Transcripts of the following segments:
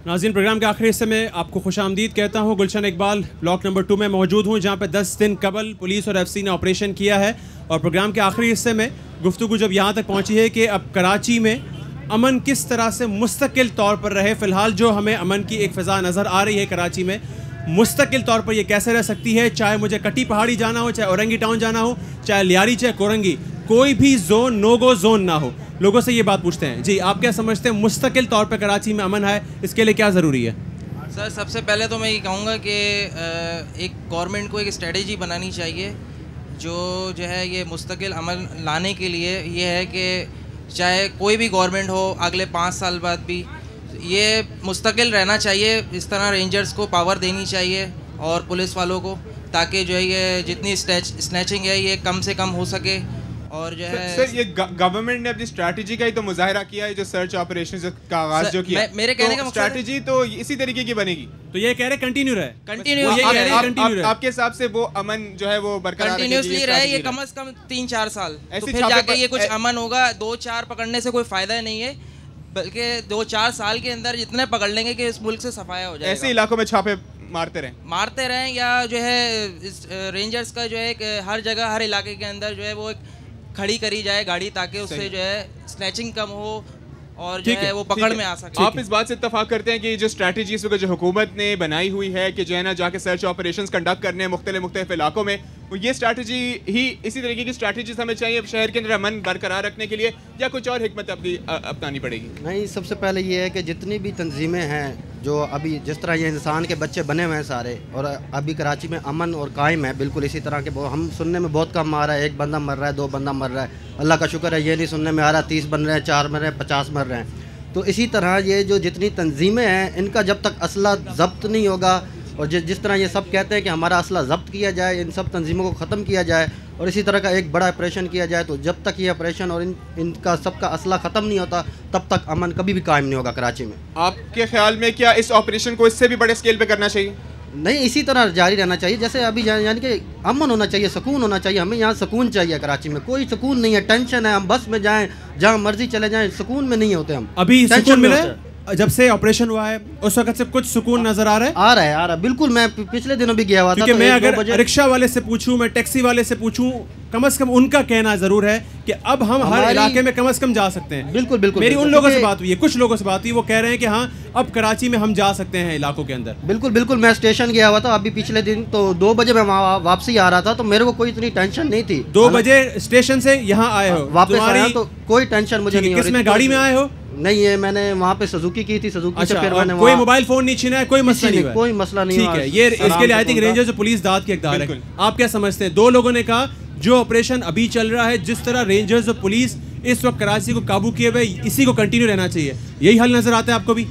नाज़रीन, प्रोग्राम के आखिरी हिस्से में आपको खुशामदीद कहता हूँ। गुलशन इकबाल ब्लॉक नंबर 2 में मौजूद हूँ, जहाँ पे 10 दिन कबल पुलिस और FC ने ऑपरेशन किया है। और प्रोग्राम के आखिरी हिस्से में गुफ्तगू जब यहाँ तक पहुँची है कि अब कराची में अमन किस तरह से मुस्तकिल तौर पर रहे। फ़िलहाल जो हमें अमन की एक फ़िज़ा नज़र आ रही है कराची में, मुस्तकिल तौर पर ये कैसे रह सकती है। चाहे मुझे कटी पहाड़ी जाना हो, चाहे औरंगी टाउन जाना हो, चाहे लियारी, चाहे कोरंगी, कोई भी जोन नो गो जोन ना हो। लोगों से ये बात पूछते हैं, जी आप क्या समझते हैं मुस्तकिल तौर पर कराची में अमन है, इसके लिए क्या ज़रूरी है? सर, सबसे पहले तो मैं ये कहूँगा कि एक गवर्नमेंट को एक स्ट्रेटजी बनानी चाहिए जो है ये मुस्तकिल अमन लाने के लिए। ये है कि चाहे कोई भी गवर्नमेंट हो, अगले 5 साल बाद भी ये मुस्तकिल रहना चाहिए। इस तरह रेंजर्स को पावर देनी चाहिए और पुलिस वालों को, ताकि जो है ये जितनी स्नैचिंग है ये कम से कम हो सके। और जो है सर ये गवर्नमेंट ने अपनी स्ट्रैटेजी का ही तो मुजाहिरा किया है, जो सर्च ऑपरेशन का आगाज जो किया। मेरे कहने का स्ट्रैटेजी तो इसी तरीके की बनेगी। तो ये कह रहे कंटिन्यू रहे, कंटिन्यू आपके हिसाब से वो अमन जो है वो बरकरार कंटिन्यूसली रहे, ये कम से कम 3-4 साल, तो फिर जाके ये कुछ अमन होगा। 2-4 पकड़ने से कोई फायदा नहीं है, बल्कि 2-4 साल के अंदर जितने पकड़ लेंगे कि इस मुल्क से सफाया हो जाएगा। ऐसे इलाकों में छापे मारते रहें या जो है रेंजर्स का जो है हर जगह हर इलाके के अंदर जो है वो खड़ी करी जाए गाड़ी, ताकि उससे जो है स्नैचिंग कम हो और जो है वो पकड़ में आ सके। आप इस बात से इत्तेफाक करते हैं कि जो स्ट्रैटेजी इस वक्त जो हुकूमत ने बनाई हुई है कि जो है ना जाके सर्च ऑपरेशंस कंडक्ट करने हैं मुख्तलिफ इलाकों में, वो ये स्ट्रैटेजी ही इसी तरीके की स्ट्रैटेजी हमें चाहिए शहर के अंदर अमन बरकरार रखने के लिए, या कुछ और हिकमत अपनानी पड़ेगी? नहीं, सबसे पहले ये है कि जितनी भी तंजीमें हैं जो अभी जिस तरह ये इंसान के बच्चे बने हुए हैं सारे, और अभी कराची में अमन और कायम है बिल्कुल इसी तरह के। हम सुनने में बहुत कम आ रहा है, 1 बंदा मर रहा है, 2 बंदा मर रहा है। अल्लाह का शुक्र है ये नहीं सुनने में आ रहा 30 बन रहे हैं, 4 मर रहे हैं, 50 मर रहे हैं। तो इसी तरह ये जो जितनी तंजीमें हैं इनका जब तक असला जब्त नहीं होगा, और जिस तरह ये सब कहते हैं कि हमारा असला जब्त किया जाए, इन सब तंजीमों को ख़त्म किया जाए और इसी तरह का एक बड़ा ऑपरेशन किया जाए, तो जब तक ये ऑपरेशन और इनका सबका असला ख़त्म नहीं होता तब तक अमन कभी भी कायम नहीं होगा कराची में। आपके ख्याल में क्या इस ऑपरेशन को इससे भी बड़े स्केल पे करना चाहिए? नहीं, इसी तरह जारी रहना चाहिए जैसे अभी, यानी कि अमन होना चाहिए, सुकून होना चाहिए। हमें यहाँ सुकून चाहिए, कराची में कोई सुकून नहीं है, टेंशन है। हम बस में जाएं, जहाँ मर्जी चले जाएं, सुकून में नहीं होते हम। अभी सुकून मिले जब से ऑपरेशन हुआ है उस वक्त से कुछ सुकून नजर आ रहा है? बिल्कुल। मैं पिछले दिनों भी गया हुआ था, क्योंकि मैं अगर रिक्शा वाले से पूछूं, मैं टैक्सी वाले से पूछूं, कम से कम उनका कहना जरूर है कि अब हम हर इलाके में कम से कम जा सकते हैं। बिल्कुल बिल्कुल। मेरी उन लोगों से बात हुई है, कुछ लोगों से बात हुई, वो कह रहे हैं कि हाँ अब कराची में हम जा सकते हैं इलाकों के अंदर। बिल्कुल बिल्कुल। मैं स्टेशन गया हुआ था अभी पिछले दिन, तो 2 बजे मैं वहाँ वापसी आ रहा था, तो मेरे को कोई इतनी टेंशन नहीं थी। 2 बजे स्टेशन से यहाँ आए हो, वापस आया तो कोई टेंशन मुझे नहीं। किसमें गाड़ी में आए हो? नहीं है, मैंने वहाँ पे सुजुकी की थी, सुजुकी से फिर मैंने कोई मोबाइल फोन नहीं छीना है, कोई मसला नहीं है? कोई मसला नहीं है। ठीक है, ये इसके लिए आई थिंक रेंजर्स और पुलिस दाद की इक़दार है। आप क्या समझते हैं? 2 लोगों ने कहा जो ऑपरेशन अभी चल रहा है, जिस तरह रेंजर्स और पुलिस इस वक्त कराची को काबू किए हुए, इसी को कंटिन्यू रहना चाहिए, यही हल नजर आता है आपको भी?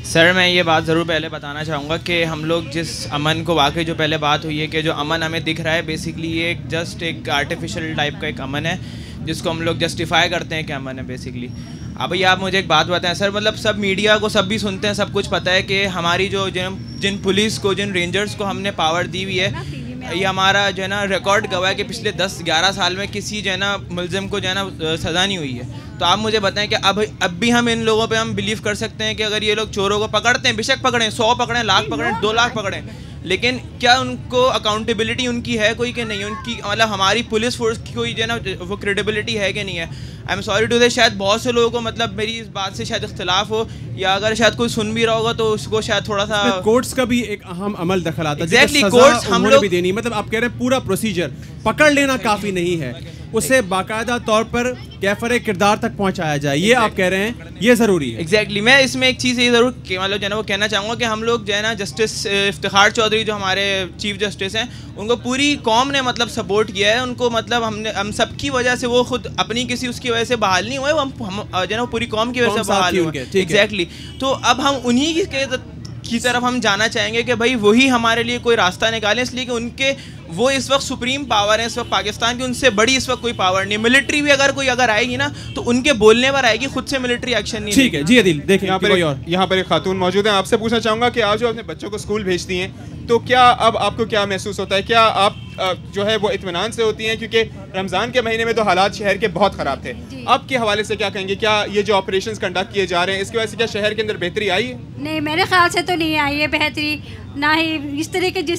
सर, मैं ये बात ज़रूर पहले बताना चाहूँगा कि हम लोग जिस अमन को, वाकई जो पहले बात हुई है कि जो अमन हमें दिख रहा है बेसिकली ये जस्ट एक आर्टिफिशियल टाइप का एक अमन है जिसको हम लोग जस्टिफाई करते हैं कि अमन है बेसिकली। अब भैया आप मुझे एक बात बताएं सर, मतलब सब मीडिया को सब भी सुनते हैं, सब कुछ पता है कि हमारी जो जिन पुलिस को, जिन रेंजर्स को हमने पावर दी हुई है, ये हमारा जो है ना रिकॉर्ड गवाह है कि पिछले 10-11 साल में किसी जो है ना मुलजिम को जो है ना सज़ा नहीं हुई है। तो आप मुझे बताएं कि अब भी हम इन लोगों पे हम बिलीव कर सकते हैं कि अगर ये लोग चोरों को पकड़ते हैं, बेशक पकड़ें, 100 पकड़ें, 1,00,000 पकड़ें, 2 लाख पकड़ें, लेकिन क्या उनको अकाउंटेबिलिटी उनकी है कोई कि नहीं? उनकी मतलब हमारी पुलिस फोर्स की कोई जो है ना वो क्रेडिबिलिटी है कि नहीं है? आई एम सॉरी टू से शायद बहुत से लोगों को मतलब मेरी इस बात से शायद इख्तिलाफ हो, या अगर शायद कोई सुन भी रहा होगा तो उसको शायद थोड़ा सा कोर्ट्स का भी एक अहम अमल दखल आता है। एग्जैक्टली, कोर्ट्स हम लोग भी देनी, मतलब आप कह रहे हैं पूरा प्रोसीजर पकड़ लेना काफ़ी नहीं है, उसे बाकायदा तौर पर कैफरे किरदार तक पहुंचाया जाए, ये आप कह रहे हैं, ये ज़रूरी है। एग्जैक्टली। मैं इसमें एक चीज़ ये ज़रूर मतलब जो है ना वो कहना चाहूँगा कि हम लोग जो है ना जस्टिस इफ्तिखार चौधरी जो हमारे चीफ जस्टिस हैं, उनको पूरी कौम ने मतलब सपोर्ट किया है। उनको मतलब हम सब की वजह से, वो खुद अपनी किसी उसकी वजह से बहाल नहीं हुए, हम जो है ना पूरी कौम की वजह से बहाल हुए। एग्जैक्टली। तो अब हम उन्हीं की तरफ हम जाना चाहेंगे कि भाई वही हमारे लिए कोई रास्ता निकालें, इसलिए कि उनके वो इस वक्त सुप्रीम पावर है इस वक्त पाकिस्तान की, उनसे बड़ी इस वक्त कोई पावर नहीं। मिलिट्री भी अगर कोई आएगी ना तो उनके बोलने पर आएगी, खुद से मिलिट्री एक्शन नहीं। ठीक है जी अदिल, देखें यहाँ पर एक खातून मौजूद है, आपसे पूछना चाहूँगा कि आप जो अपने बच्चों को स्कूल भेजती हैं तो क्या अब आपको क्या महसूस होता है, क्या आप जो है वो इत्मीनान से होती हैं, क्योंकि रमज़ान के महीने में तो हालात शहर के बहुत ख़राब थे, अब के हवाले से क्या कहेंगे, क्या ये जो ऑपरेशंस कंडक्ट किए जा रहे हैं इसकी वजह से क्या शहर के अंदर बेहतरी आई है? नहीं, मेरे ख्याल से तो नहीं आई है बेहतरी, ना ही जिस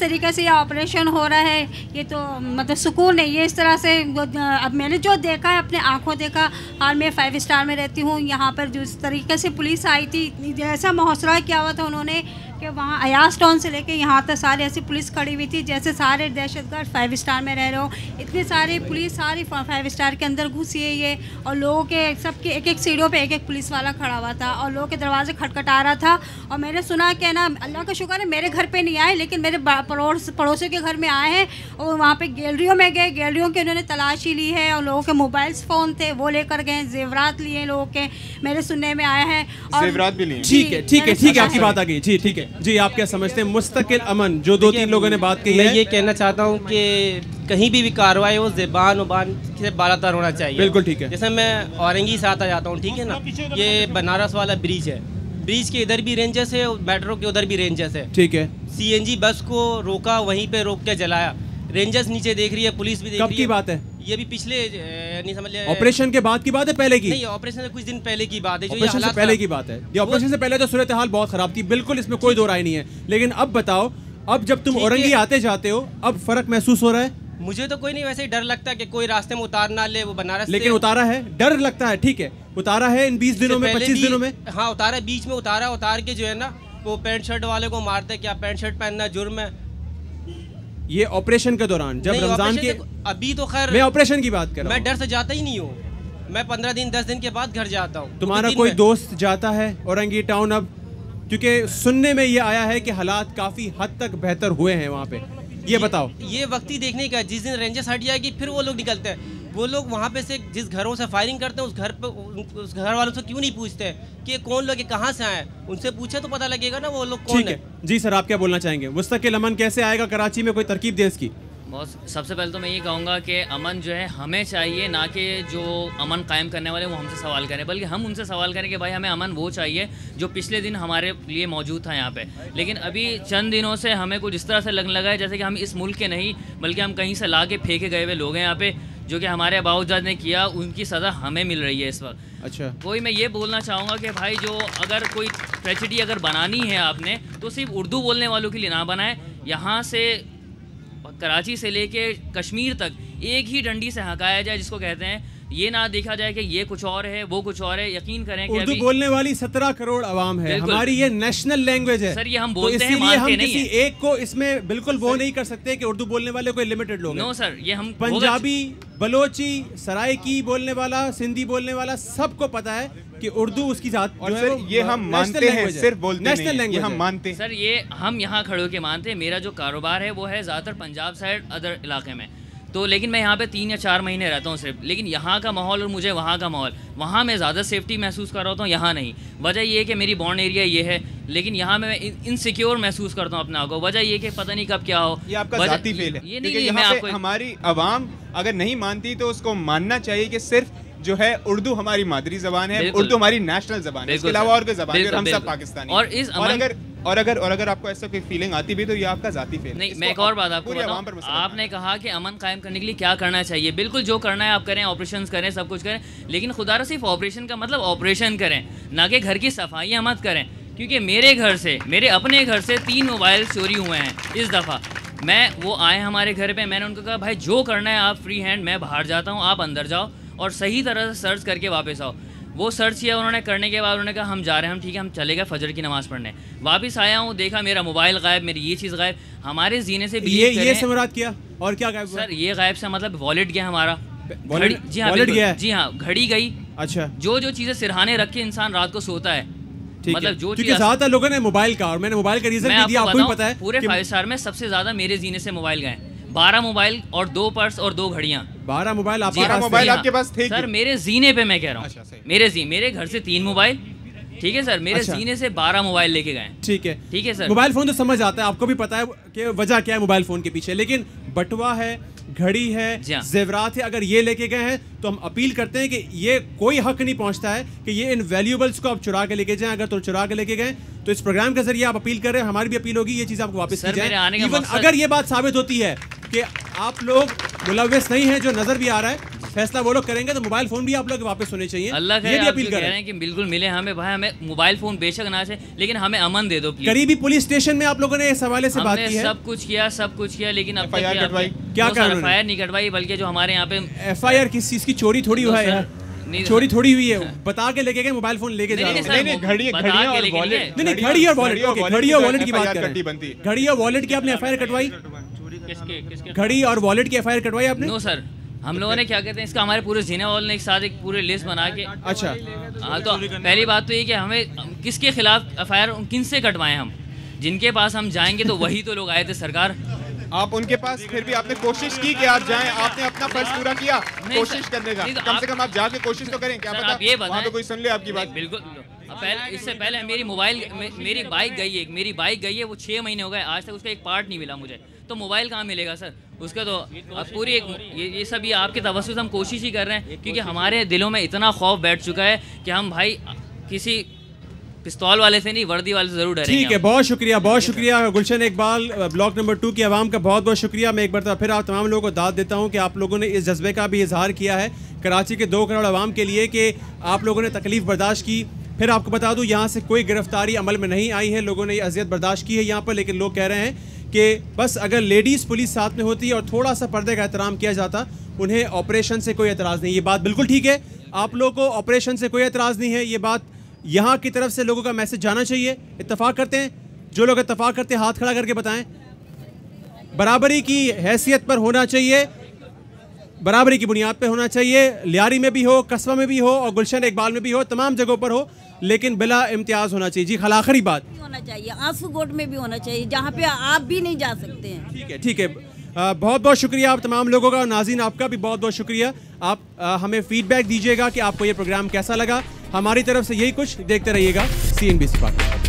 तरीके से ये ऑपरेशन हो रहा है ये तो मतलब सुकून नहीं है इस तरह से। अब मैंने जो देखा है अपने आंखों देखा, हाल में 5 स्टार में रहती हूँ, यहाँ पर जिस तरीके से पुलिस आई थी, जैसा मुहसरा किया हुआ था उन्होंने कि वहाँ अयाज टाउन से लेके यहाँ तक सारी ऐसी पुलिस खड़ी हुई थी जैसे सारे दहशतगर्द 5 स्टार में रह रहे हो। इतनी सारी पुलिस सारी 5 स्टार के अंदर घुसी है ये, और लोगों के सबके एक सीढ़ियों पे एक पुलिस वाला खड़ा हुआ था और लोगों के दरवाजे खटखटा रहा था। और मैंने सुना कि ना अल्लाह का शुक्र है मेरे घर पे नहीं आए, लेकिन मेरे पड़ोसियों के घर में आए हैं और वहाँ पे गैलरियों में गए, गैलरियों के उन्होंने तलाशी ली है और लोगों के मोबाइल्स फ़ोन थे वो लेकर गए, जेवरात लिए लोगों के, मेरे सुनने में आया है। और जेवरात भी लिए। ठीक है आपकी बात आ गई जी, ठीक है जी। आप क्या समझते हैं मुस्तकिल अमन, जो 2-3 लोगों ने बात की है? मैं ये कहना चाहता हूँ कि कहीं भी कार्रवाई हो ज़बान से बालातर होना चाहिए। बिल्कुल ठीक है। जैसे मैं औरंगी से आता जाता हूँ, ठीक है ना, ये बनारस वाला ब्रिज है, ब्रिज के इधर भी रेंजर्स है और मेट्रो के उधर भी रेंजर्स है, ठीक है। CNG बस को रोका, वहीं पे रोक के जलाया, रेंजर्स नीचे देख रही है, पुलिस भी देख रही है। कब की बात है ये? भी पिछले नहीं समझ लिया, ऑपरेशन के बाद की बात है पहले की? नहीं, ऑपरेशन से कुछ दिन पहले की बात है। जो ऑपरेशन से पहले की बात है। ये ऑपरेशन से पहले तो सूरत हाल बहुत खराब थी, बिल्कुल इसमें कोई दो राय नहीं है। लेकिन अब बताओ, अब जब तुम औरंगी आते जाते हो अब फर्क महसूस हो रहा है? मुझे तो कोई नहीं, वैसे ही डर लगता है कि कोई रास्ते में उतार ना ले वो बनारस। लेकिन उतारा है, डर लगता है, ठीक है, उतारा है इन 20 दिनों में, 25 दिनों में। हाँ उतारा, बीच में उतारा, उतार के जो है ना वो पैंट शर्ट वाले को मारते, क्या पैंट शर्ट पहनना जुर्म है? ये ऑपरेशन के दौरान जब रमजान के, अभी तो खैर मैं ऑपरेशन की बात कर रहा हूं। मैं डर से जाता ही नहीं हूँ, मैं 15 दिन 10 दिन के बाद घर जाता हूँ। तुम्हारा कोई दोस्त जाता है औरंगी टाउन अब? क्योंकि सुनने में ये आया है कि हालात काफी हद तक बेहतर हुए हैं वहाँ पे, ये बताओ। ये वक्त ही देखने का, जिस दिन रेंजर्स हट जाएगी फिर वो लोग निकलते हैं। वो लोग वहाँ पे से जिस घरों से फायरिंग करते हैं उस घर वालों से क्यों नहीं पूछते कि कौन लोग कहाँ से आए? उनसे पूछे तो पता लगेगा ना वो लोग कौन है। जी सर, आप क्या बोलना चाहेंगे? मुस्तकिल अमन कैसे आएगा कराची में, कोई तरकीब दे इसकी? बहुत सबसे पहले तो मैं ये कहूँगा कि अमन जो है हमें चाहिए, ना कि जो अमन कायम करने वाले वो हमसे सवाल करें, बल्कि हम उनसे सवाल करें कि भाई हमें अमन वो चाहिए जो पिछले दिन हमारे लिए मौजूद था यहाँ पे। लेकिन अभी चंद दिनों से हमें कुछ इस तरह से लगने लगा है जैसे कि हम इस मुल्क के नहीं बल्कि हम कहीं से ला के फेंके गए हुए लोग हैं यहाँ पे, जो कि हमारे अबाउजाद ने किया उनकी सज़ा हमें मिल रही है इस वक्त। अच्छा, कोई मैं ये बोलना चाहूँगा कि भाई जो अगर कोई ट्रेजेडी अगर बनानी है आपने तो सिर्फ उर्दू बोलने वालों के लिए ना बनाए। यहाँ से कराची से लेके कश्मीर तक एक ही डंडी से हकाया जाए, जिसको कहते हैं, ये ना देखा जाए कि ये कुछ और है वो कुछ और है। यकीन करें कि उर्दू बोलने वाली 17 करोड़ आवाम है, हमारी ये नेशनल लैंग्वेज है सर, ये हम बोलते तो हैं, मानते नहीं किसी एक को इसमें बिल्कुल वो नहीं कर सकते कि उर्दू बोलने वाले कोई लिमिटेड लोग हैं। नो सर, ये हम पंजाबी, बलोची, सराइकी बोलने वाला, सिंधी बोलने वाला सबको पता है कि उर्दू उसकी जात और सर ये हम मानते हैं, सिर्फ बोलते नेशनल नहीं, ये हम मानते हैं सर, ये हम यहाँ खड़े होकर मानते हैं। मेरा जो कारोबार है वो है ज़्यादातर पंजाब साइड अदर इलाके में, तो लेकिन मैं यहाँ पे 3 या 4 महीने रहता हूँ सिर्फ। लेकिन यहाँ का माहौल और मुझे वहाँ का माहौल, वहाँ मैं ज़्यादा सेफ्टी महसूस कर रहा हूँ, यहाँ नहीं। वजह ये है कि मेरी बॉर्न एरिया ये है, लेकिन यहाँ मैं इनसिक्योर महसूस करता हूँ अपने आप को। वजह ये कि पता नहीं कब क्या हो। ये आपका ज़ाती फेल है। ये नहीं, मैं आपको, हमारी आवाम अगर नहीं मानती तो उसको मानना चाहिए कि सिर्फ जो है उर्दू हमारी मादरी जबान है, उर्दू हमारी नेशनल जबान है, इसके अलावा और कोई जबान है, हम सब पाकिस्तानी। और अगर आपको ऐसा कोई फीलिंग आती भी तो ये आपका जाती फेल नहीं। मैं एक और बात आपको बताऊं, आपने कहा कि अमन कायम करने के लिए क्या करना चाहिए। बिल्कुल जो करना है आप करें, ऑपरेशन करें, सब कुछ करें, लेकिन खुदा सिर्फ ऑपरेशन का मतलब ऑपरेशन करें, ना कि घर की सफाइयाँ मत करें। क्योंकि मेरे घर से, मेरे अपने घर से 3 मोबाइल चोरी हुए हैं इस दफ़ा। वो आए हमारे घर पे, मैंने उनको कहा भाई जो करना है आप फ्री हैंड, मैं बाहर जाता हूँ, आप अंदर जाओ और सही तरह से सर्च करके वापस आओ। वो सर्च किया उन्होंने, करने के बाद उन्होंने कहा हम जा रहे हैं, हम ठीक है, हम चले गए फजर की नमाज़ पढ़ने। वापस आया हूँ, देखा मेरा मोबाइल गायब, मेरी ये चीज़ गायब। हमारे जीने से ये समरात किया और क्या गायब? सर ये गायब से मतलब वॉलेट गया हमारा। जी हाँ, वॉलेट गया। जी हाँ, घड़ी गई। अच्छा, जो चीज़ें सिरहाने रख के इंसान रात को सोता है, मतलब जो चीज़ ज़्यादा लोगों ने मोबाइल का, और मैंने मोबाइल का रीजन भी दिया, आपको भी पता है। पूरे 5 स्टार में सबसे ज़्यादा मेरे जीने से मोबाइल गए, 12 मोबाइल और 2 पर्स और 2 घड़ियाँ। 12 मोबाइल आपके पास थे? सर मेरे जीने पे मैं कह रहा हूँ, मेरे घर से 3 मोबाइल, ठीक है सर, मेरे सीने से 12 मोबाइल लेके गए। ठीक है सर। मोबाइल फ़ोन तो समझ आता है, आपको भी पता है कि वजह क्या है मोबाइल फ़ोन के पीछे, लेकिन बटुआ है, घड़ी है, जेवरात है, अगर ये लेके गए हैं तो हम अपील करते हैं कि ये कोई हक नहीं पहुंचता है कि ये इन वैल्यूएबल्स को आप चुरा के लेके जाएं। अगर तो चुरा के लेके गए तो इस प्रोग्राम के जरिए आप अपील कर रहे हैं, हमारी भी अपील होगी ये चीज़ आपको वापस की जाए। इवन अगर ये बात साबित होती है कि आप लोग मुलव्विस नहीं हैं, जो नज़र भी आ रहा है, फैसला वो लोग करेंगे तो मोबाइल फोन भी आप लोग वापस होने चाहिए। अल्लाह ये भी अपील कर रहे हैं कि बिल्कुल मिले हमें भाई, हमें मोबाइल फोन बेशक ना चाहिए लेकिन हमें अमन दे दो प्लीज। करीबी पुलिस स्टेशन में आप लोगों ने इस हवाले से बात की है? सब कुछ किया लेकिन अब क्या FIR नहीं कटवाई, बल्कि जो हमारे यहाँ पे FIR किस चीज की चोरी थोड़ी हुआ है, चोरी थोड़ी हुई है, बता के लेके गए मोबाइल फोन लेके जा रहे हैं। घड़ी और वॉलेट, नहीं घड़ी और वॉलेट, ओके घड़ी और वॉलेट की बात कर रहे हैं। घड़ी और वॉलेट की आपने FIR कटवाई? घड़ी और वॉलेट की FIR कटवाई आपने? नो सर, हम लोगों ने क्या कहते हैं इसका, हमारे पूरे जीना वाल ने एक साथ एक पूरे लिस्ट बना के। अच्छा हाँ, तो पहली बात तो ये कि हमें किसके खिलाफ FIR किन से कटवाएं, हम जिनके पास हम जाएंगे तो वही तो लोग आए थे सरकार। आप उनके पास फिर भी आपने कोशिश की कि आप जाएं, आपने अपना फर्ज पूरा किया कोशिश करने का, कम से कम आप जाके कोशिश तो करें। क्या पता वहाँ पे कोई सुन ले आपकी बात। बिल्कुल, इससे पहले मेरी बाइक गई है वो 6 महीने हो गए, आज तक उसका एक पार्ट नहीं मिला मुझे, तो मोबाइल कहाँ मिलेगा सर उसका? तो अब पूरी ये सब ये आपके तवज्जुह से हम कोशिश ही कर रहे हैं, क्योंकि हमारे दिलों में इतना खौफ बैठ चुका है कि हम भाई किसी पिस्तौल वाले से नहीं, वर्दी वाले से जरूर डरेंगे। ठीक है, बहुत शुक्रिया गुलशन इकबाल, ब्लॉक नंबर 2 की आवाम का बहुत बहुत शुक्रिया। मैं एक बार फिर आप तमाम लोगों को दाद देता हूँ कि आप लोगों ने इस जज्बे का भी इजहार किया है कराची के 2 करोड़ आवाम के लिए, कि आप लोगों ने तकलीफ बर्दाश्त की। फिर आपको बता दूँ यहाँ से कोई गिरफ्तारी अमल में नहीं आई है, लोगों ने अजियत बर्दाश्त की है यहाँ पर, लेकिन लोग कह रहे हैं कि बस अगर लेडीज़ पुलिस साथ में होती और थोड़ा सा पर्दे का एहतराम किया जाता, उन्हें ऑपरेशन से कोई एतराज़ नहीं। ये बात बिल्कुल ठीक है, आप लोगों को ऑपरेशन से कोई एतराज़ नहीं है, ये बात यहाँ की तरफ से लोगों का मैसेज जाना चाहिए। इत्तेफाक करते हैं, जो लोग इत्तेफाक करते हैं हाथ खड़ा करके बताएं। बराबरी की हैसियत पर होना चाहिए, बराबरी की बुनियाद पे होना चाहिए, लियारी में भी हो, कस्बा में भी हो और गुलशन इकबाल में भी हो, तमाम जगहों पर हो, लेकिन बिला इम्तियाज़ होना चाहिए। जी खल आखिरी बात होना चाहिए, आंसू गोट में भी होना चाहिए, जहाँ पे आप भी नहीं जा सकते हैं। ठीक है बहुत बहुत शुक्रिया आप तमाम लोगों का, और नाज़रीन आपका भी बहुत बहुत शुक्रिया। आप हमें फीडबैक दीजिएगा कि आपको ये प्रोग्राम कैसा लगा। हमारी तरफ से यही कुछ, देखते रहिएगा CNBC पाकिस्तान।